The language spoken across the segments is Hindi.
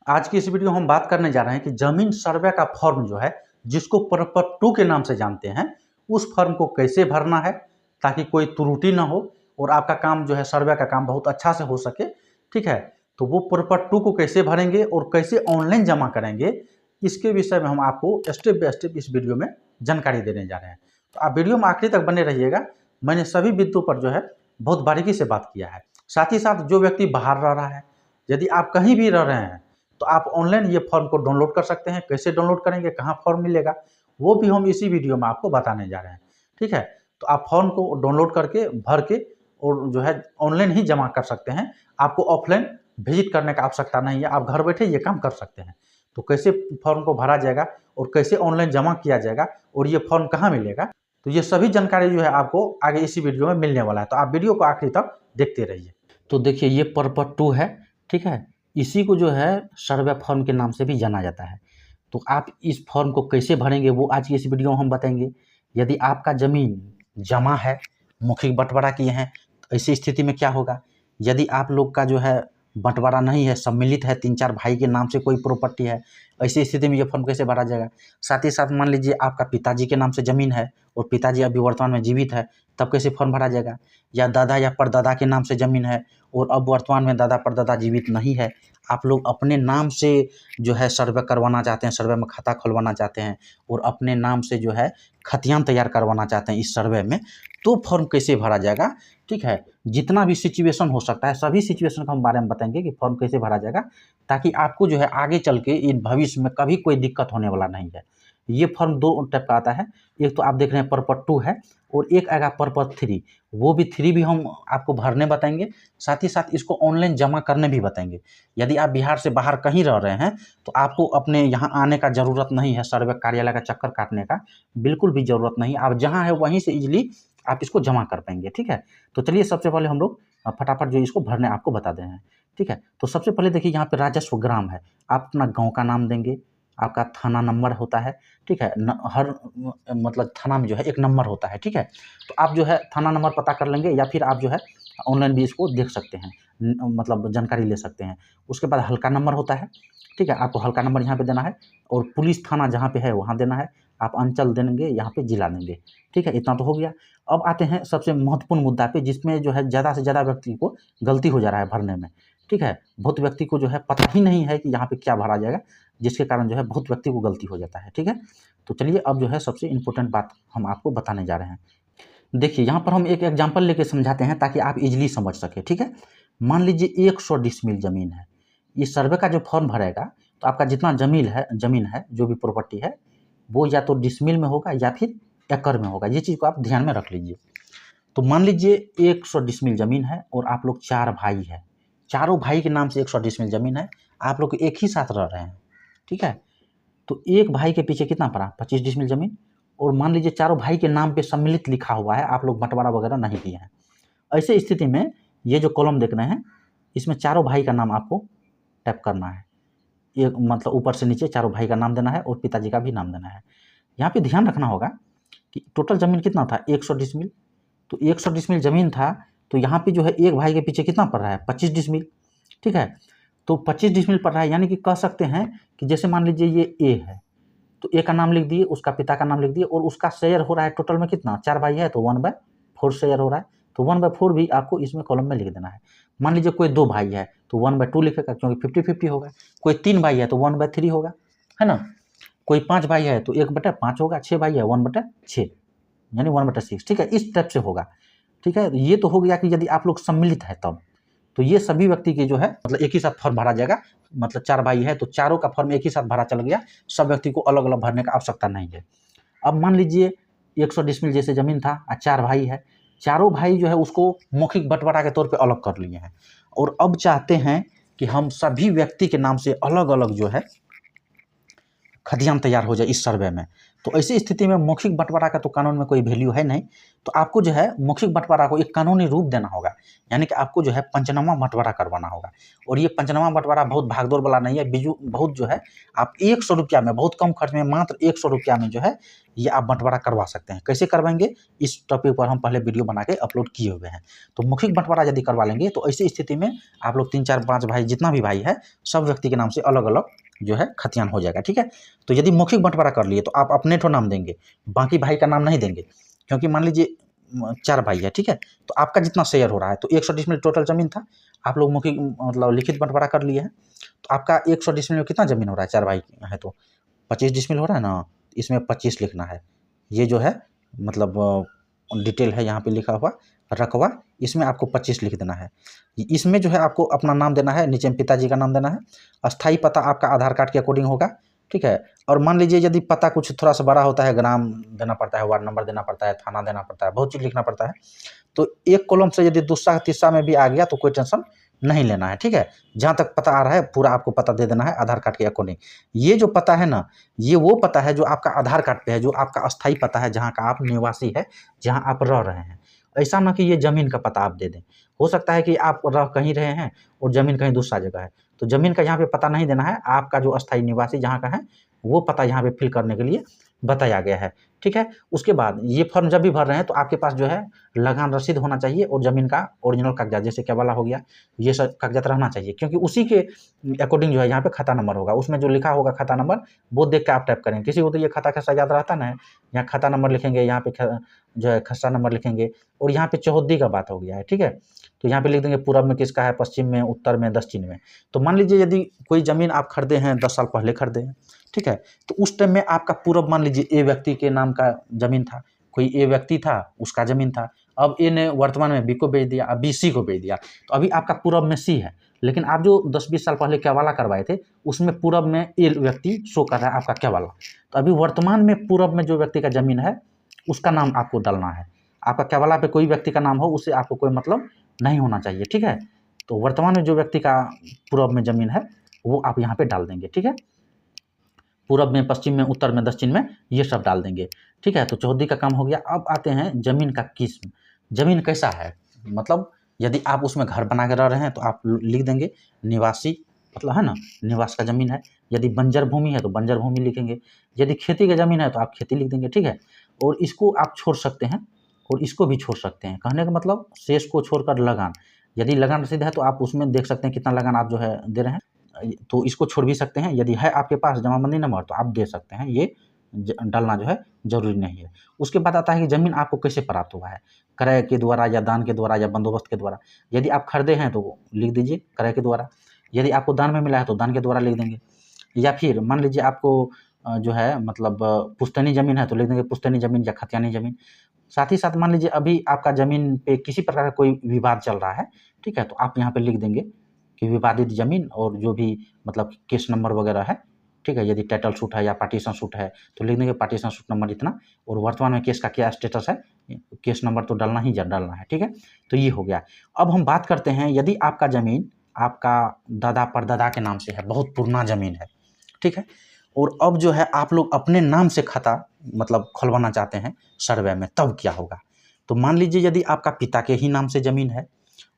आज की इस वीडियो में हम बात करने जा रहे हैं कि जमीन सर्वे का फॉर्म जो है, जिसको परपट 2 के नाम से जानते हैं, उस फॉर्म को कैसे भरना है ताकि कोई त्रुटि ना हो और आपका काम जो है सर्वे का काम बहुत अच्छा से हो सके। ठीक है, तो वो परपट 2 को कैसे भरेंगे और कैसे ऑनलाइन जमा करेंगे, इसके विषय में हम आपको स्टेप बाय स्टेप इस वीडियो में जानकारी देने जा रहे हैं। तो आप वीडियो में आखिरी तक बने रहिएगा। मैंने सभी बिंदुओं पर जो है बहुत बारीकी से बात किया है। साथ ही साथ जो व्यक्ति बाहर रह रहा है, यदि आप कहीं भी रह रहे हैं तो आप ऑनलाइन ये फॉर्म को डाउनलोड कर सकते हैं। कैसे डाउनलोड करेंगे, कहाँ फॉर्म मिलेगा, वो भी हम इसी वीडियो में आपको बताने जा रहे हैं। ठीक है, तो आप फॉर्म को डाउनलोड करके भर के और जो है ऑनलाइन ही जमा कर सकते हैं। आपको ऑफलाइन विजिट करने का आवश्यकता नहीं है, आप घर बैठे ये काम कर सकते हैं। तो कैसे फॉर्म को भरा जाएगा और कैसे ऑनलाइन जमा किया जाएगा और ये फॉर्म कहाँ मिलेगा, तो ये सभी जानकारी जो है आपको आगे इसी वीडियो में मिलने वाला है। तो आप वीडियो को आखिरी तक देखते रहिए। तो देखिए, ये परपट 2 है। ठीक है, इसी को जो है सर्वे फॉर्म के नाम से भी जाना जाता है। तो आप इस फॉर्म को कैसे भरेंगे वो आज की इस वीडियो में हम बताएंगे। यदि आपका ज़मीन जमा है, मौखिक बंटवारा किए हैं, तो ऐसी स्थिति में क्या होगा। यदि आप लोग का जो है बंटवारा नहीं है, सम्मिलित है, 3-4 भाई के नाम से कोई प्रॉपर्टी है, ऐसी स्थिति में ये फॉर्म कैसे भरा जाएगा। साथ ही साथ मान लीजिए आपका पिताजी के नाम से ज़मीन है और पिताजी अभी वर्तमान में जीवित है, तब कैसे फॉर्म भरा जाएगा। या दादा या परदादा के नाम से ज़मीन है और अब वर्तमान में दादा परदादा जीवित नहीं है, आप लोग अपने नाम से जो है सर्वे करवाना चाहते हैं, सर्वे में खाता खुलवाना चाहते हैं और अपने नाम से जो है खतियान तैयार करवाना चाहते हैं इस सर्वे में, तो फॉर्म कैसे भरा जाएगा। ठीक है, जितना भी सिचुएशन हो सकता है सभी सिचुएशन का हम बारे में बताएंगे कि फॉर्म कैसे भरा जाएगा, ताकि आपको जो है आगे चल के इन भविष्य में कभी कोई दिक्कत होने वाला नहीं है। ये फॉर्म 2 टाइप का आता है। एक तो आप देख रहे हैं परपट 2 है और एक आएगा परपट 3। वो भी 3 भी हम आपको भरने बताएंगे, साथ ही साथ इसको ऑनलाइन जमा करने भी बताएंगे। यदि आप बिहार से बाहर कहीं रह रहे हैं तो आपको अपने यहाँ आने का ज़रूरत नहीं है, सर्वे कार्यालय का चक्कर काटने का बिल्कुल भी ज़रूरत नहीं। आप जहाँ है वहीं से ईजिली आप इसको जमा कर पाएंगे। ठीक है, तो चलिए सबसे पहले हम लोग फटाफट जो इसको भरने आपको बता दे रहे हैं। ठीक है, तो सबसे पहले देखिए यहाँ पे राजस्व ग्राम है, आप अपना गाँव का नाम देंगे, आपका थाना नंबर होता है। ठीक है, हर मतलब थाना में जो है एक नंबर होता है। ठीक है, तो आप जो है थाना नंबर पता कर लेंगे या फिर आप जो है ऑनलाइन भी इसको देख सकते हैं, मतलब जानकारी ले सकते हैं। उसके बाद हल्का नंबर होता है। ठीक है, आपको हल्का नंबर यहाँ पे देना है और पुलिस थाना जहाँ पे है वहाँ देना है। आप अंचल देंगे, यहाँ पे जिला देंगे। ठीक है, इतना तो हो गया। अब आते हैं सबसे महत्वपूर्ण मुद्दा पे, जिसमें जो है ज़्यादा से ज़्यादा व्यक्ति को गलती हो जा रहा है भरने में। ठीक है, बहुत व्यक्ति को जो है पता ही नहीं है कि यहाँ पे क्या भरा जाएगा, जिसके कारण जो है बहुत व्यक्ति को गलती हो जाता है। ठीक है, तो चलिए अब जो है सबसे इम्पोर्टेंट बात हम आपको बताने जा रहे हैं। देखिए, यहाँ पर हम एक एग्जांपल लेके समझाते हैं ताकि आप इजीली समझ सकें। ठीक है, मान लीजिए 100 डिसमिल ज़मीन है। इस सर्वे का जो फॉर्म भरेगा तो आपका जितना ज़मीन है जो भी प्रॉपर्टी है, वो या तो डिसमिल में होगा या फिर एकड़ में होगा। ये चीज़ को आप ध्यान में रख लीजिए। तो मान लीजिए 100 डिसमिल ज़मीन है और आप लोग 4 भाई हैं। चारों भाई के नाम से 100 डिसमिल ज़मीन है, आप लोग एक ही साथ रह रहे हैं। ठीक है, तो एक भाई के पीछे कितना पड़ा, 25 डिसमिल ज़मीन। और मान लीजिए चारों भाई के नाम पे सम्मिलित लिखा हुआ है, आप लोग बंटवारा वगैरह नहीं किए हैं। ऐसे स्थिति में ये जो कॉलम देख रहे हैं, इसमें चारों भाई का नाम आपको टाइप करना है। ये मतलब ऊपर से नीचे चारों भाई का नाम देना है और पिताजी का भी नाम देना है। यहाँ पे ध्यान रखना होगा कि टोटल ज़मीन कितना था, 100 डिसमिल। तो 100 डिसमिल ज़मीन था, तो यहाँ पे जो है एक भाई के पीछे कितना पड़ रहा है, 25 डिसमिल। ठीक है, तो 25 डिसमिल पड़ रहा है, यानी कि कह सकते हैं कि जैसे मान लीजिए ये ए है, तो ए का नाम लिख दिए, उसका पिता का नाम लिख दिए और उसका शेयर हो रहा है टोटल में कितना, 4 भाई है तो 1/4 शेयर हो रहा है। तो 1/4 भी आपको इसमें कॉलम में लिख देना है। मान लीजिए कोई 2 भाई है तो 1/2 लिखेगा, क्योंकि 50-50 होगा। कोई 3 भाई है तो 1/3 होगा, है ना। कोई 5 भाई है तो 1/5 होगा। 6 भाई है 1/6 यानी 1/6। ठीक है, इस टाइप से होगा। ठीक है, ये तो हो गया कि यदि आप लोग सम्मिलित है तब। तो ये सभी व्यक्ति के जो है मतलब एक ही साथ फॉर्म भरा जाएगा। मतलब 4 भाई है तो चारों का फॉर्म एक ही साथ भरा चल गया, सब व्यक्ति को अलग अलग भरने का आवश्यकता नहीं है। अब मान लीजिए 100 डिसमिल जैसे ज़मीन था और 4 भाई है, चारों भाई जो है उसको मौखिक बंटवारा के तौर पे अलग कर लिए हैं और अब चाहते हैं कि हम सभी व्यक्ति के नाम से अलग अलग जो है खतियान तैयार हो जाए इस सर्वे में। तो ऐसी स्थिति में मौखिक बंटवारा का तो कानून में कोई वैल्यू है नहीं, तो आपको जो है मौखिक बंटवारा को एक कानूनी रूप देना होगा, यानी कि आपको जो है पंचनामा बंटवारा करवाना होगा। और ये पंचनामा बंटवारा बहुत भागदौड़ वाला नहीं है, बिजू बहुत जो है आप 100 रुपया में, बहुत कम खर्च में, मात्र 100 रुपया में जो है ये आप बंटवारा करवा सकते हैं। कैसे करवाएंगे, इस टॉपिक पर हम पहले वीडियो बना के अपलोड किए हुए हैं। तो मौखिक बंटवारा यदि करवा लेंगे तो ऐसी स्थिति में आप लोग 3 4 5 भाई, जितना भी भाई है, सब व्यक्ति के नाम से अलग अलग जो है खतियान हो जाएगा, ठीक है। तो यदि मौखिक बंटवारा कर लिए तो आप अपने ठो नाम देंगे, बाकी भाई का नाम नहीं देंगे, क्योंकि मान लीजिए 4 भाई है, ठीक है, तो आपका जितना शेयर हो रहा है, तो 100 डिसमिल टोटल जमीन था, आप लोग मौखिक मतलब लिखित बंटवारा कर लिए हैं, तो आपका 100 डिसमिल में कितना जमीन हो रहा है, 4 भाई है तो 25 डिसमिल हो रहा है ना, इसमें 25 लिखना है। ये जो है मतलब डिटेल है यहाँ पे लिखा हुआ, रकबा, इसमें आपको 25 लिख देना है। इसमें जो है आपको अपना नाम देना है, नीचे में पिताजी का नाम देना है, अस्थाई पता आपका आधार कार्ड के अकॉर्डिंग होगा, ठीक है। और मान लीजिए यदि पता कुछ थोड़ा सा बड़ा होता है, ग्राम देना पड़ता है, वार्ड नंबर देना पड़ता है, थाना देना पड़ता है, बहुत चीज़ लिखना पड़ता है, तो एक कॉलम से यदि दूसरा तीसरा में भी आ गया तो कोई टेंशन नहीं लेना है, ठीक है। जहाँ तक पता आ रहा है पूरा आपको पता दे देना है आधार कार्ड के अकॉर्डिंग। ये जो पता है ना, ये वो पता है जो आपका आधार कार्ड पे है, जो आपका अस्थाई पता है, जहाँ का आप निवासी है, जहाँ आप रह रहे हैं। ऐसा ना कि ये ज़मीन का पता आप दे दें। हो सकता है कि आप रह कहीं रहे हैं और ज़मीन कहीं दूसरा जगह है, तो ज़मीन का यहाँ पे पता नहीं देना है, आपका जो अस्थाई निवासी जहाँ का है वो पता यहाँ पे फिल करने के लिए बताया गया है, ठीक है। उसके बाद ये फॉर्म जब भी भर रहे हैं तो आपके पास जो है लगान रसीद होना चाहिए और ज़मीन का ओरिजिनल कागजात, जैसे केवाला हो गया, ये सब कागजात रहना चाहिए, क्योंकि उसी के अकॉर्डिंग जो है यहाँ पे खाता नंबर होगा, उसमें जो लिखा होगा खाता नंबर वो देख के आप टाइप करेंगे। किसी को तो ये खाता खसरा याद रहता ना है, यहाँ खाता नंबर लिखेंगे, यहाँ पे जो है खसरा नंबर लिखेंगे, और यहाँ पे चौहद्दी का बात हो गया है, ठीक है। तो यहाँ पे लिख देंगे पूरब में किसका है, पश्चिम में, उत्तर में, दक्षिण में। तो मान लीजिए यदि कोई ज़मीन आप खरीदे हैं 10 साल पहले खरीदे हैं, ठीक है, तो उस टाइम में आपका पूरब मान लीजिए ए व्यक्ति के नाम का ज़मीन था, कोई ए व्यक्ति था, उसका ज़मीन था, अब ए ने वर्तमान में बी को बेच दिया, अब बी सी को बेच दिया, तो अभी आपका पूरब में सी है, लेकिन आप जो 10-20 साल पहले केवाला करवाए थे उसमें पूरब में ए व्यक्ति शो कर रहा है आपका केवाला। तो अभी वर्तमान में पूरब में जो व्यक्ति का ज़मीन है उसका नाम आपको डालना है। आपका केवाला पे कोई व्यक्ति का नाम हो उससे आपको कोई मतलब नहीं होना चाहिए, ठीक है। तो वर्तमान में जो व्यक्ति का पूरब में ज़मीन है वो आप यहाँ पे डाल देंगे, ठीक है। पूरब में, पश्चिम में, उत्तर में, दक्षिण में, ये सब डाल देंगे, ठीक है। तो चौहद्दी का काम हो गया। अब आते हैं ज़मीन का किस्म, ज़मीन कैसा है, मतलब यदि आप उसमें घर बना के रह रहे हैं तो आप लिख देंगे निवासी, मतलब है ना, निवास का ज़मीन है। यदि बंजर भूमि है तो बंजर भूमि लिखेंगे, यदि खेती की ज़मीन है तो आप खेती लिख देंगे, ठीक है। और इसको आप छोड़ सकते हैं और इसको भी छोड़ सकते हैं, कहने का मतलब शेष को छोड़कर लगान, यदि लगान रसीद है तो आप उसमें देख सकते हैं कितना लगान आप जो है दे रहे हैं, तो इसको छोड़ भी सकते हैं। यदि है आपके पास जमाबंदी नंबर तो आप दे सकते हैं, ये डालना जो है ज़रूरी नहीं है। उसके बाद आता है कि ज़मीन आपको कैसे प्राप्त हुआ है, क्रय के द्वारा या दान के द्वारा या बंदोबस्त के द्वारा। यदि आप खरीदे हैं तो लिख दीजिए क्रय के द्वारा, यदि आपको दान में मिला है तो दान के द्वारा लिख देंगे, या फिर मान लीजिए आपको जो है मतलब पुश्तैनी ज़मीन है तो लिख देंगे पुश्तैनी ज़मीन या खतियानी ज़मीन। साथ ही साथ मान लीजिए अभी आपका ज़मीन पे किसी प्रकार का कोई विवाद चल रहा है, ठीक है, तो आप यहाँ पे लिख देंगे कि विवादित ज़मीन, और जो भी मतलब केस नंबर वगैरह है, ठीक है। यदि टाइटल सूट है या पार्टीशन सूट है तो लिख देंगे पार्टीशन सूट नंबर इतना, और वर्तमान में केस का क्या स्टेटस है, केस नंबर तो डालना ही डालना है, ठीक है। तो ये हो गया। अब हम बात करते हैं यदि आपका ज़मीन आपका दादा परदादा के नाम से है, बहुत पुराना ज़मीन है, ठीक है, और अब जो है आप लोग अपने नाम से खाता मतलब खुलवाना चाहते हैं सर्वे में, तब क्या होगा। तो मान लीजिए यदि आपका पिता के ही नाम से ज़मीन है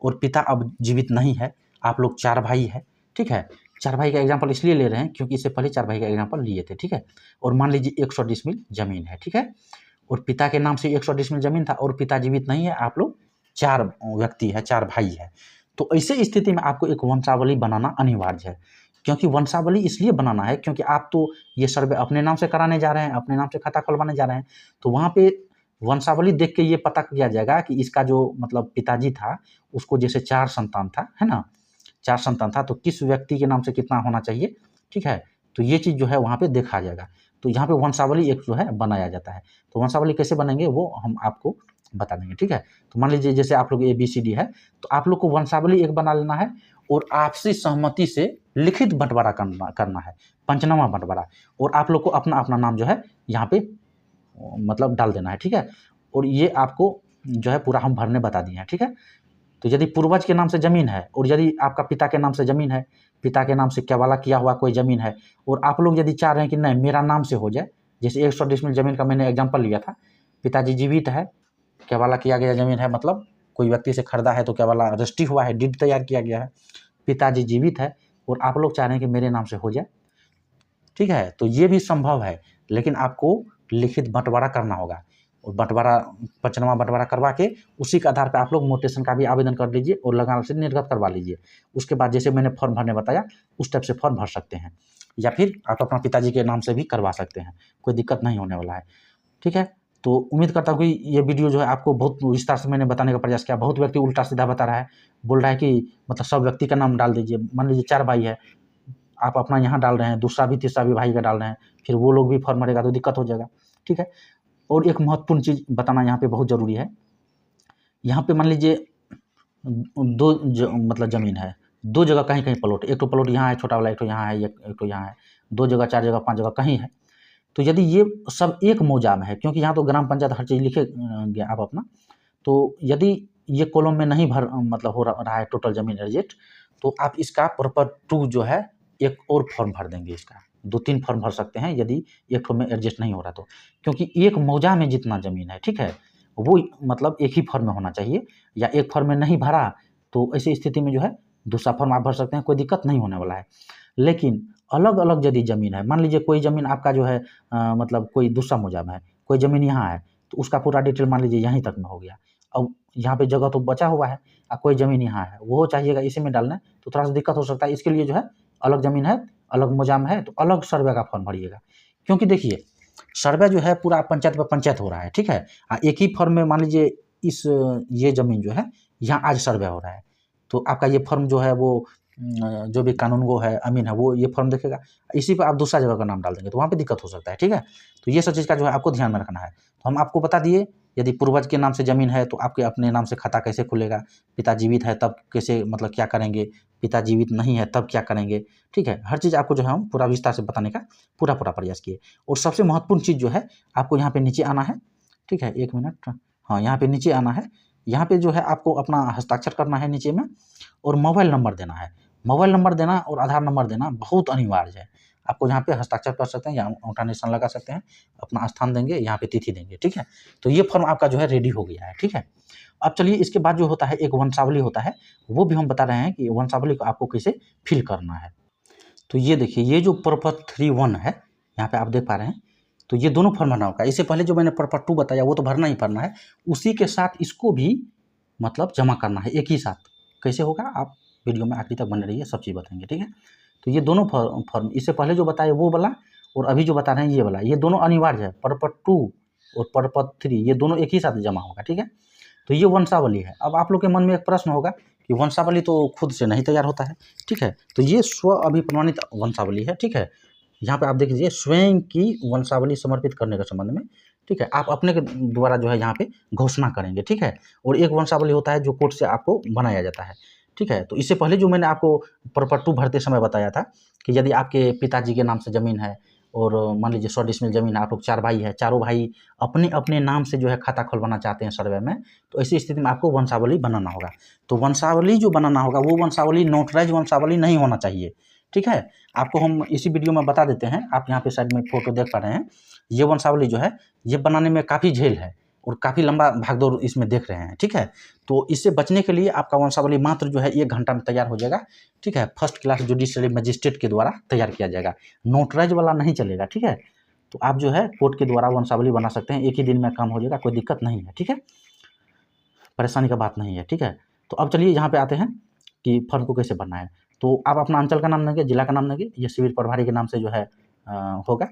और पिता अब जीवित नहीं है, आप लोग 4 भाई है, ठीक है। 4 भाई का एग्जांपल इसलिए ले रहे हैं क्योंकि इससे पहले 4 भाई का एग्जांपल लिए थे, ठीक है। और मान लीजिए 100 डिसमिल ज़मीन है, ठीक है, और पिता के नाम से 100 डिसमिल ज़मीन था और पिता जीवित नहीं है, आप लोग 4 व्यक्ति है, 4 भाई है। तो ऐसे स्थिति में आपको एक वंशावली बनाना अनिवार्य है, क्योंकि वंशावली इसलिए बनाना है क्योंकि आप तो ये सर्वे अपने नाम से कराने जा रहे हैं, अपने नाम से खाता खुलवाने जा रहे हैं, तो वहाँ पे वंशावली देख के ये पता किया जाएगा कि इसका जो मतलब पिताजी था उसको जैसे 4 संतान था, है ना, 4 संतान था, तो किस व्यक्ति के नाम से कितना होना चाहिए, ठीक है। तो ये चीज़ जो है वहाँ पे देखा जाएगा। तो यहाँ पे वंशावली एक जो है बनाया जाता है। तो वंशावली कैसे बनेंगे वो हम आपको बता देंगे, ठीक है। तो मान लीजिए जैसे आप लोग ABCD है तो आप लोग को वंशावली एक बना लेना है और आपसी सहमति से लिखित बंटवारा करना है, पंचनामा बंटवारा, और आप लोग को अपना अपना नाम जो है यहाँ पे मतलब डाल देना है, ठीक है। और ये आपको जो है पूरा हम भरने बता दिए हैं, ठीक है। तो यदि पूर्वज के नाम से ज़मीन है और यदि आपका पिता के नाम से ज़मीन है, पिता के नाम से केवाला किया हुआ कोई ज़मीन है, और आप लोग यदि चाह रहे हैं कि नहीं मेरा नाम से हो जाए, जैसे 100 डिसमिल ज़मीन का मैंने एग्जांपल लिया था, पिताजी जीवित है, केवाला किया गया ज़मीन है, मतलब कोई व्यक्ति से खरीदा है तो केवाला रजिस्ट्री हुआ है, डीड तैयार किया गया है, पिताजी जीवित है और आप लोग चाह रहे हैं कि मेरे नाम से हो जाए, ठीक है। तो ये भी संभव है, लेकिन आपको लिखित बंटवारा करना होगा और बंटवारा 5वां बंटवारा करवा के उसी के आधार पर आप लोग मोटेशन का भी आवेदन कर लीजिए और लगान से निर्गत करवा लीजिए। उसके बाद जैसे मैंने फॉर्म भरने बताया उस टाइप से फॉर्म भर सकते हैं, या फिर आप अपना पिताजी के नाम से भी करवा सकते हैं, कोई दिक्कत नहीं होने वाला है, ठीक है। तो उम्मीद करता हूँ कि ये वीडियो जो है आपको बहुत विस्तार से मैंने बताने का प्रयास किया। बहुत व्यक्ति उल्टा सीधा बता रहा है, बोल रहा है कि मतलब सब व्यक्ति का नाम डाल दीजिए। मान लीजिए 4 भाई है, आप अपना यहाँ डाल रहे हैं, दूसरा भी तीसरा भी भाई का डाल रहे हैं, फिर वो लोग भी फॉर्म भरेगा तो दिक्कत हो जाएगा, ठीक है। और एक महत्वपूर्ण चीज़ बताना यहाँ पे बहुत ज़रूरी है, यहाँ पे मान लीजिए मतलब ज़मीन है, 2 जगह कहीं-कहीं प्लॉट, एक तो प्लॉट यहाँ है छोटा वाला, एक तो यहाँ है, एक तो यहाँ है, 2 जगह, 4 जगह, 5 जगह कहीं है। तो यदि ये सब एक मौजा में है, क्योंकि यहाँ तो ग्राम पंचायत हर चीज़ लिखे गया आप अपना, तो यदि ये कॉलम में नहीं मतलब हो रहा है टोटल ज़मीन एडजस्ट, तो आप इसका प्रॉपर 2 जो है एक और फॉर्म भर देंगे इसका, 2-3 फॉर्म भर सकते हैं यदि एक ठो में एडजस्ट नहीं हो रहा तो। क्योंकि एक मौजा में जितना ज़मीन है, ठीक है, वो मतलब एक ही फॉर्म में होना चाहिए, या एक फॉर्म में नहीं भरा तो ऐसी स्थिति में जो है दूसरा फॉर्म आप भर सकते हैं, कोई दिक्कत नहीं होने वाला है। लेकिन अलग-अलग यदि ज़मीन है, मान लीजिए कोई ज़मीन आपका जो है मतलब कोई दूसरा मौजा में है, कोई ज़मीन यहाँ है, तो उसका पूरा डिटेल मान लीजिए यहीं तक में हो गया। अब यहाँ पे जगह तो बचा हुआ है, कोई ज़मीन यहाँ है, वो चाहिएगा इसी में डालना है, तो थोड़ा-सा दिक्कत हो सकता है। इसके लिए जो है अलग ज़मीन है, अलग मौजा में है, तो अलग सर्वे का फॉर्म भरिएगा। क्योंकि देखिए, सर्वे जो है पूरा पंचायत पे पंचायत हो रहा है, ठीक है। एक ही फॉर्म में मान लीजिए ये ज़मीन जो है, यहाँ आज सर्वे हो रहा है, तो आपका ये फॉर्म जो है वो जो भी कानूनगो है, अमीन है, वो ये फॉर्म देखेगा, इसी पे आप दूसरा जगह का नाम डाल देंगे, तो वहाँ पे दिक्कत हो सकता है, ठीक है। तो ये सब चीज़ का जो है आपको ध्यान में रखना है। तो हम आपको बता दिए, यदि पूर्वज के नाम से ज़मीन है तो आपके अपने नाम से खाता कैसे खुलेगा, पिता जीवित है तब कैसे मतलब क्या करेंगे, पिता जीवित नहीं है तब क्या करेंगे, ठीक है। हर चीज़ आपको जो है हम पूरा विस्तार से बताने का पूरा प्रयास किए। और सबसे महत्वपूर्ण चीज़ जो है, आपको यहाँ पे नीचे आना है, ठीक है, 1 मिनट, हाँ, यहाँ पे नीचे आना है। यहाँ पे जो है आपको अपना हस्ताक्षर करना है नीचे में, और मोबाइल नंबर देना है। मोबाइल नंबर देना और आधार नंबर देना बहुत अनिवार्य है। आपको यहाँ पे हस्ताक्षर कर सकते हैं या अंगूठा निशान लगा सकते हैं, अपना स्थान देंगे, यहाँ पे तिथि देंगे, ठीक है। तो ये फॉर्म आपका जो है रेडी हो गया है, ठीक है। अब चलिए इसके बाद जो होता है एक वंशावली होता है, वो भी हम बता रहे हैं कि वंशावली को आपको कैसे फिल करना है। तो ये देखिए, ये जो पर्पस 3-1 है, यहाँ पे आप देख पा रहे हैं, तो ये दोनों फॉर्म भरना होगा। इससे पहले जो मैंने पर्पस 2 बताया वो तो भरना ही भरना है, उसी के साथ इसको भी मतलब जमा करना है एक ही साथ। कैसे होगा, आप वीडियो में आखिरी तक बने रहिए, सब चीज़ बताएंगे, ठीक है। तो ये दोनों फॉर्म इससे पहले जो बताए वो वाला और अभी जो बता रहे हैं ये वाला, ये दोनों अनिवार्य है। पर्पस 2 और पर्पस 3 ये दोनों एक ही साथ जमा होगा, ठीक है। तो ये वंशावली है। अब आप लोग के मन में एक प्रश्न होगा कि वंशावली तो खुद से नहीं तैयार होता है, ठीक है। तो ये स्व अभिप्रमाणित वंशावली है, ठीक है। यहाँ पे आप देख लीजिए, स्वयं की वंशावली समर्पित करने के संबंध में, ठीक है, आप अपने के द्वारा जो है यहाँ पे घोषणा करेंगे, ठीक है। और एक वंशावली होता है जो कोर्ट से आपको बनाया जाता है, ठीक है। तो इससे पहले जो मैंने आपको पर्पस 2 भरते समय बताया था कि यदि आपके पिताजी के नाम से ज़मीन है और मान लीजिए 100 डिसमिल ज़मीन है, आप लोग 4 भाई है, चारों भाई अपने नाम से जो है खाता खुलवाना चाहते हैं सर्वे में, तो ऐसी स्थिति में आपको वंशावली बनाना होगा। तो वंशावली जो बनाना होगा वो वंशावली नोटराइज वंशावली नहीं होना चाहिए, ठीक है। आपको हम इसी वीडियो में बता देते हैं, आप यहाँ पे साइड में फोटो देख पा रहे हैं। ये वंशावली जो है ये बनाने में काफ़ी झेल है और काफ़ी लंबा भागदौड़ इसमें देख रहे हैं, ठीक है। तो इससे बचने के लिए आपका वंशावली मात्र जो है 1 घंटा में तैयार हो जाएगा, ठीक है। फर्स्ट क्लास जुडिशियरी मजिस्ट्रेट के द्वारा तैयार किया जाएगा, नोटराइज वाला नहीं चलेगा, ठीक है। तो आप जो है कोर्ट के द्वारा वंशावली बना सकते हैं, एक ही दिन में काम हो जाएगा, कोई दिक्कत नहीं है, ठीक है, परेशानी का बात नहीं है, ठीक है। तो अब चलिए यहाँ पे आते हैं कि फॉर्म को कैसे भरना है। तो आप अपना अंचल का नाम देंगे, जिला का नाम देंगे, ये शिविर प्रभारी के नाम से जो है होगा,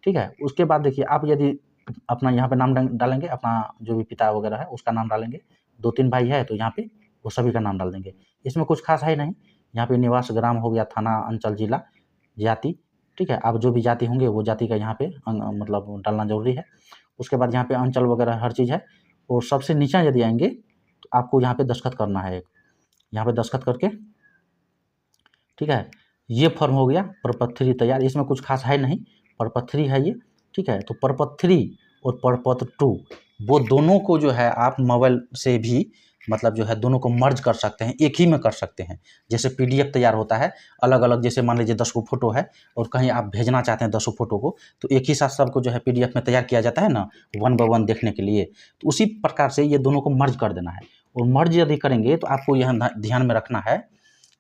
ठीक है। उसके बाद देखिए, आप यदि अपना यहाँ पे नाम डालेंगे, अपना जो भी पिता वगैरह है उसका नाम डालेंगे, 2-3 भाई है तो यहाँ पे वो सभी का नाम डाल देंगे। इसमें कुछ खास है नहीं, यहाँ पे निवास ग्राम हो गया, थाना, अंचल, जिला, जाति, ठीक है। आप जो भी जाति होंगे वो जाति का यहाँ पे मतलब डालना जरूरी है। उसके बाद यहाँ पे अंचल वगैरह हर चीज़ है। और सबसे नीचे यदि आएंगे तो आपको यहाँ पे दस्तखत करना है, यहाँ पे दस्तखत करके, ठीक है। ये फॉर्म हो गया पर्पस 3 तैयार। इसमें कुछ खास है नहीं, पर्पस 3 है ये, ठीक है। तो पर्पस 3 और पर्पस 2 वो दोनों को जो है आप मोबाइल से भी मतलब जो है दोनों को मर्ज कर सकते हैं, एक ही में कर सकते हैं। जैसे पीडीएफ तैयार होता है अलग अलग, जैसे मान लीजिए 10 गो फोटो है और कहीं आप भेजना चाहते हैं 10 फोटो को, तो एक ही साथ सबको जो है पीडीएफ में तैयार किया जाता है ना, 1 बाय 1 देखने के लिए। तो उसी प्रकार से ये दोनों को मर्ज कर देना है। और मर्ज यदि करेंगे तो आपको यह ध्यान में रखना है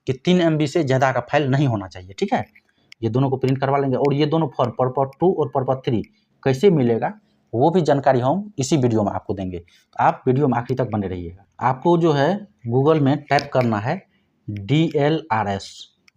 कि 3 MB से ज़्यादा का फाइल नहीं होना चाहिए, ठीक है। ये दोनों को प्रिंट करवा लेंगे। और ये दोनों फॉर्म पर्पस 2 और पर्पस 3 कैसे मिलेगा वो भी जानकारी हम इसी वीडियो में आपको देंगे, तो आप वीडियो में आखिर तक बने रहिएगा। आपको जो है गूगल में टाइप करना है DLRS,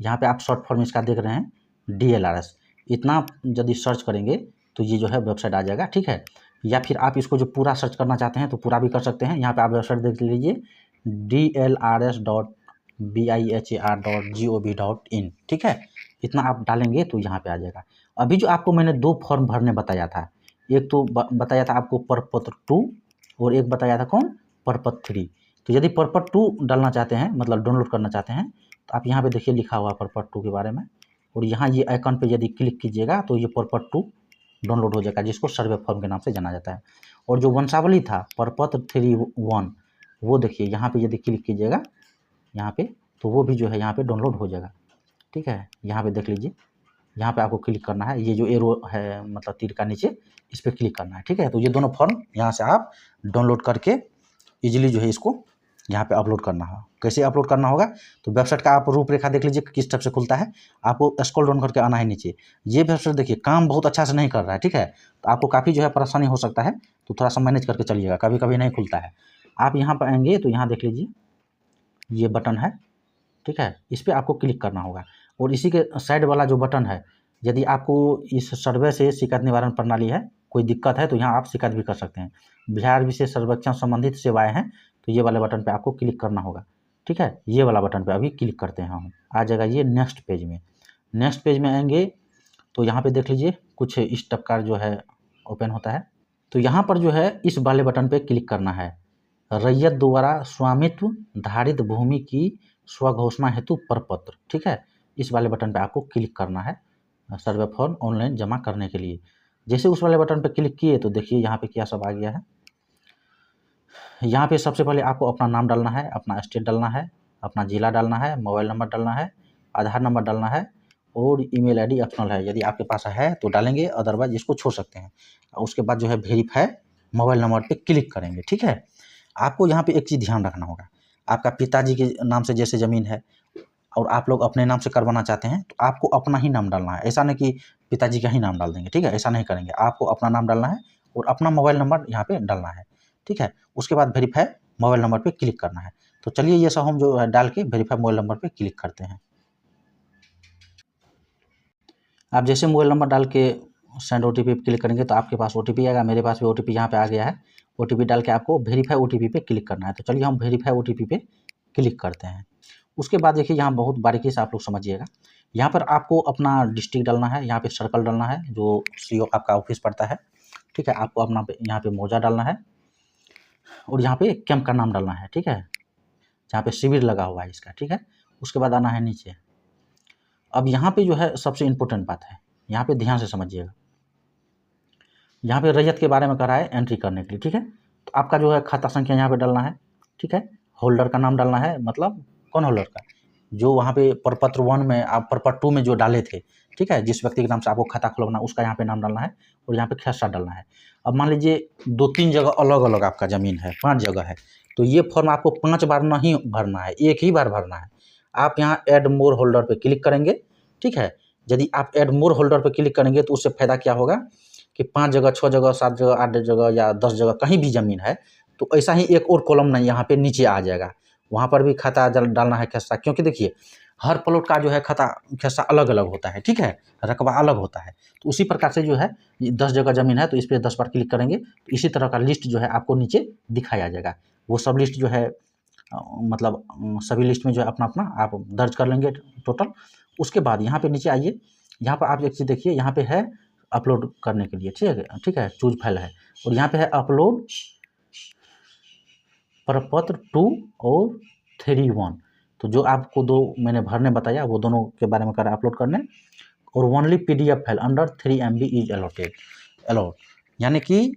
यहाँ पे आप शॉर्ट फॉर्म इसका देख रहे हैं DLRS। इतना यदि सर्च करेंगे तो ये जो है वेबसाइट आ जाएगा, ठीक है। या फिर आप इसको जो पूरा सर्च करना चाहते हैं तो पूरा भी कर सकते हैं। यहाँ पे आप वेबसाइट देख लीजिए DLRS.BIHAR.gov.in, ठीक है। इतना आप डालेंगे तो यहाँ पे आ जाएगा। अभी जो आपको मैंने 2 फॉर्म भरने बताया था, एक तो बताया था आपको प्रपत्र 2 और एक बताया था कौन, प्रपत्र 3। तो यदि प्रपत्र 2 डालना चाहते हैं, मतलब डाउनलोड करना चाहते हैं, तो आप यहाँ पे देखिए लिखा हुआ प्रपत्र 2 के बारे में, और यहाँ ये आइकन पे यदि क्लिक कीजिएगा तो ये प्रपत्र 2 डाउनलोड हो जाएगा, जिसको सर्वे फॉर्म के नाम से जाना जाता है। और जो वंशावली था प्रपत्र 3.1, वो देखिए यहाँ पे यदि क्लिक कीजिएगा यहाँ पे, तो वो भी जो है यहाँ पे डाउनलोड हो जाएगा, ठीक है। यहाँ पे देख लीजिए, यहाँ पे आपको क्लिक करना है, ये जो एरो है मतलब तीर का नीचे, इस पर क्लिक करना है, ठीक है। तो ये दोनों फॉर्म यहाँ से आप डाउनलोड करके इजीली जो है इसको यहाँ पे अपलोड करना है। कैसे अपलोड करना होगा, तो वेबसाइट का आप रूपरेखा देख लीजिए किस टाइप से खुलता है। आपको स्क्रॉल डाउन करके आना है नीचे। ये वेबसाइट देखिए काम बहुत अच्छा से नहीं कर रहा है, ठीक है। तो आपको काफ़ी जो है परेशानी हो सकता है, तो थोड़ा सा मैनेज करके चलिएगा, कभी कभी नहीं खुलता है। आप यहाँ पर आएंगे तो यहाँ देख लीजिए ये बटन है, ठीक है, इस पर आपको क्लिक करना होगा। और इसी के साइड वाला जो बटन है, यदि आपको इस सर्वे से शिकायत निवारण प्रणाली है कोई दिक्कत है तो यहाँ आप शिकायत भी कर सकते हैं। बिहार विशेष सर्वेक्षण संबंधित सेवाएं हैं, तो ये वाले बटन पे आपको क्लिक करना होगा, ठीक है। ये वाला बटन पे अभी क्लिक करते हैं हम, आ जाएगा ये नेक्स्ट पेज में। नेक्स्ट पेज में आएंगे तो यहाँ पे देख लीजिए कुछ इस टाइप का जो है ओपन होता है। तो यहाँ पर जो है इस वाले बटन पे क्लिक करना है, रैयत द्वारा स्वामित्व धारित भूमि की स्वघोषणा हेतु प्रपत्र, ठीक है। इस वाले बटन पे आपको क्लिक करना है सर्वे फॉर्म ऑनलाइन जमा करने के लिए। जैसे उस वाले बटन पे क्लिक किए तो देखिए यहाँ पे क्या सब आ गया है। यहाँ पे सबसे पहले आपको अपना नाम डालना है, अपना स्टेट डालना है, अपना ज़िला डालना है, मोबाइल नंबर डालना है, आधार नंबर डालना है, और ईमेल आईडी ऑप्शनल है, यदि आपके पास है तो डालेंगे, अदरवाइज इसको छोड़ सकते हैं। उसके बाद जो है वेरीफाई मोबाइल नंबर पे क्लिक करेंगे, ठीक है। आपको यहाँ पे एक चीज़ ध्यान रखना होगा, आपका पिताजी के नाम से जैसे ज़मीन है और आप लोग अपने नाम से करवाना चाहते हैं, तो आपको अपना ही नाम डालना है। ऐसा नहीं कि पिताजी का ही नाम डाल देंगे, ठीक है, ऐसा नहीं करेंगे। आपको अपना नाम डालना है और अपना मोबाइल नंबर यहाँ पे डालना है, ठीक है। उसके बाद वेरीफाई मोबाइल नंबर पे क्लिक करना है। तो चलिए ये सब हम जो है डाल के वेरीफाई मोबाइल नंबर पे क्लिक करते हैं। आप जैसे मोबाइल नंबर डाल के सेंड OTP पे क्लिक करेंगे तो आपके पास OTP आएगा, मेरे पास भी OTP यहाँ पे आ गया है। OTP डाल के आपको वेरीफाई OTP पे क्लिक करना है। तो चलिए हम वेरीफाई OTP पे क्लिक करते हैं। उसके बाद देखिए यहाँ बहुत बारीकी से आप लोग समझिएगा, यहाँ पर आपको अपना डिस्ट्रिक्ट डालना है, यहाँ पे सर्कल डालना है जो CO आपका ऑफिस पड़ता है, ठीक है। आपको अपना यहाँ पे मौजा डालना है और यहाँ पे कैंप का नाम डालना है, ठीक है, जहाँ पे शिविर लगा हुआ है इसका, ठीक है। उसके बाद आना है नीचे। अब यहाँ पे जो है सबसे इम्पोर्टेंट बात है, यहाँ पे ध्यान से समझिएगा। यहाँ पे रैयत के बारे में करा है एंट्री करने के लिए, ठीक है। तो आपका जो है खाता संख्या यहाँ पे डालना है, ठीक है। होल्डर का नाम डालना है, मतलब कौन होल्डर का, जो वहाँ पे प्रपत्र 1 में आप प्रपत्र 2 में जो डाले थे, ठीक है, जिस व्यक्ति के नाम से आपको खाता खुलवाना उसका यहाँ पे नाम डालना है और यहाँ पे खेसरा डालना है। अब मान लीजिए 2-3 जगह अलग अलग आपका ज़मीन है, 5 जगह है, तो ये फॉर्म आपको 5 बार नहीं भरना है, एक ही बार भरना है। आप यहाँ ऐड मोर होल्डर पे क्लिक करेंगे, ठीक है। यदि आप ऐड मोर होल्डर पे क्लिक करेंगे तो उससे फ़ायदा क्या होगा कि 5 जगह, 6 जगह, 7 जगह, 8 जगह या 10 जगह कहीं भी ज़मीन है, तो ऐसा ही एक और कॉलम नहीं यहाँ पे नीचे आ जाएगा, वहाँ पर भी खाता डालना है खेसरा। क्योंकि देखिए हर प्लॉट का जो है खाता खेसरा अलग अलग होता है, ठीक है, रकबा अलग होता है। तो उसी प्रकार से जो है 10 जगह ज़मीन है तो इस पर 10 बार क्लिक करेंगे तो इसी तरह का लिस्ट जो है आपको नीचे दिखाया जाएगा। वो सब लिस्ट जो है मतलब सभी लिस्ट में जो है अपना अपना आप दर्ज कर लेंगे टोटल। उसके बाद यहाँ पे नीचे आइए, यहाँ पर आप एक चीज़ देखिए, यहाँ पे है अपलोड करने के लिए, ठीक है, चूज फाइल है, और यहाँ पे है अपलोड प्रपत्र 2 और 3.1। तो जो आपको 2 मैंने भरने बताया वो दोनों के बारे में करा अपलोड करने, और only PDF file under 3 MB is allowed, यानी कि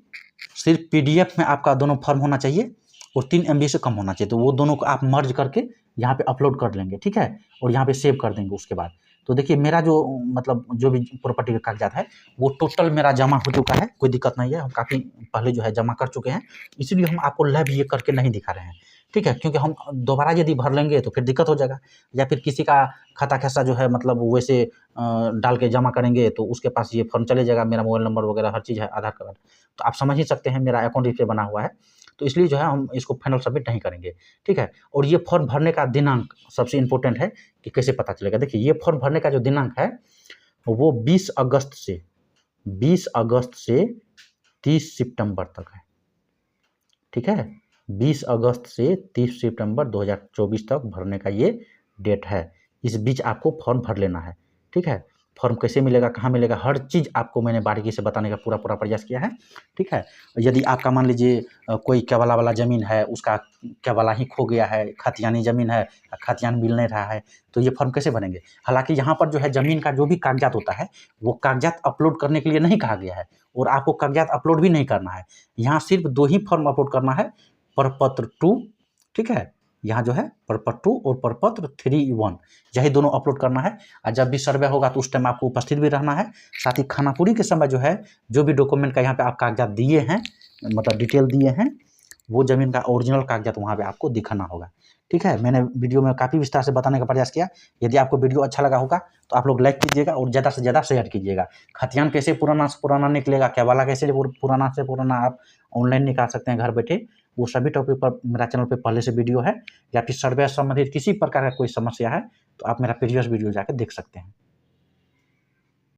सिर्फ PDF में आपका दोनों फॉर्म होना चाहिए और 3 MB से कम होना चाहिए। तो वो दोनों को आप मर्ज करके यहाँ पे अपलोड कर लेंगे, ठीक है, और यहाँ पे सेव कर देंगे उसके बाद। तो देखिए मेरा जो मतलब जो भी प्रॉपर्टी का कागजात है वो टोटल मेरा जमा हो चुका है, कोई दिक्कत नहीं है, हम काफ़ी पहले जो है जमा कर चुके हैं, इसीलिए हम आपको लाइव ये करके नहीं दिखा रहे हैं, ठीक है, क्योंकि हम दोबारा यदि भर लेंगे तो फिर दिक्कत हो जाएगा, या फिर किसी का खाता कैसा जो है मतलब वैसे डाल के जमा करेंगे तो उसके पास ये फॉर्म चले जाएगा, मेरा मोबाइल नंबर वगैरह हर चीज़ है, आधार कार्ड, तो आप समझ ही सकते हैं मेरा अकाउंट इस पे बना हुआ है, तो इसलिए जो है हम इसको फाइनल सबमिट नहीं करेंगे, ठीक है। और ये फॉर्म भरने का दिनांक सबसे इम्पोर्टेंट है कि कैसे पता चलेगा। देखिए ये फॉर्म भरने का जो दिनांक है वो 20 अगस्त से 30 सितंबर तक है, ठीक है, 20 अगस्त से 30 सितंबर 2024 तक भरने का ये डेट है। इस बीच आपको फॉर्म भर लेना है, ठीक है। फॉर्म कैसे मिलेगा, कहाँ मिलेगा, हर चीज़ आपको मैंने बारीकी से बताने का पूरा प्रयास किया है, ठीक है। यदि आपका मान लीजिए कोई केवाला वाला ज़मीन है, उसका केवाला ही खो गया है, खतियानी ज़मीन है, खतियान मिल नहीं रहा है, तो ये फॉर्म कैसे भरेंगे। हालाँकि यहाँ पर जो है ज़मीन का जो भी कागजात होता है, वो कागजात अपलोड करने के लिए नहीं कहा गया है, और आपको कागजात अपलोड भी नहीं करना है। यहाँ सिर्फ 2 ही फॉर्म अपलोड करना है, प्रपत्र 2, ठीक है, यहाँ जो है प्रपत्र 2 और प्रपत्र 3(1) यही दोनों अपलोड करना है। और जब भी सर्वे होगा तो उस टाइम आपको उपस्थित भी रहना है। साथ ही खानापुरी के समय जो है जो भी डॉक्यूमेंट का यहाँ पे आप कागजात दिए हैं, मतलब डिटेल दिए हैं, वो ज़मीन का ओरिजिनल कागजात वहाँ पे आपको दिखाना होगा, ठीक है। मैंने वीडियो में काफ़ी विस्तार से बताने का प्रयास किया। यदि आपको वीडियो अच्छा लगा होगा तो आप लोग लाइक कीजिएगा और ज़्यादा से ज़्यादा शेयर कीजिएगा। खतियान कैसे पुराना से पुराना निकलेगा, केवाला कैसे पुराना से पुराना आप ऑनलाइन निकाल सकते हैं घर बैठे, वो सभी टॉपिक पर मेरा चैनल पे पहले से वीडियो है। या फिर सर्वे संबंधित किसी प्रकार का कोई समस्या है तो आप मेरा प्रीवियस वीडियो जाकर देख सकते हैं।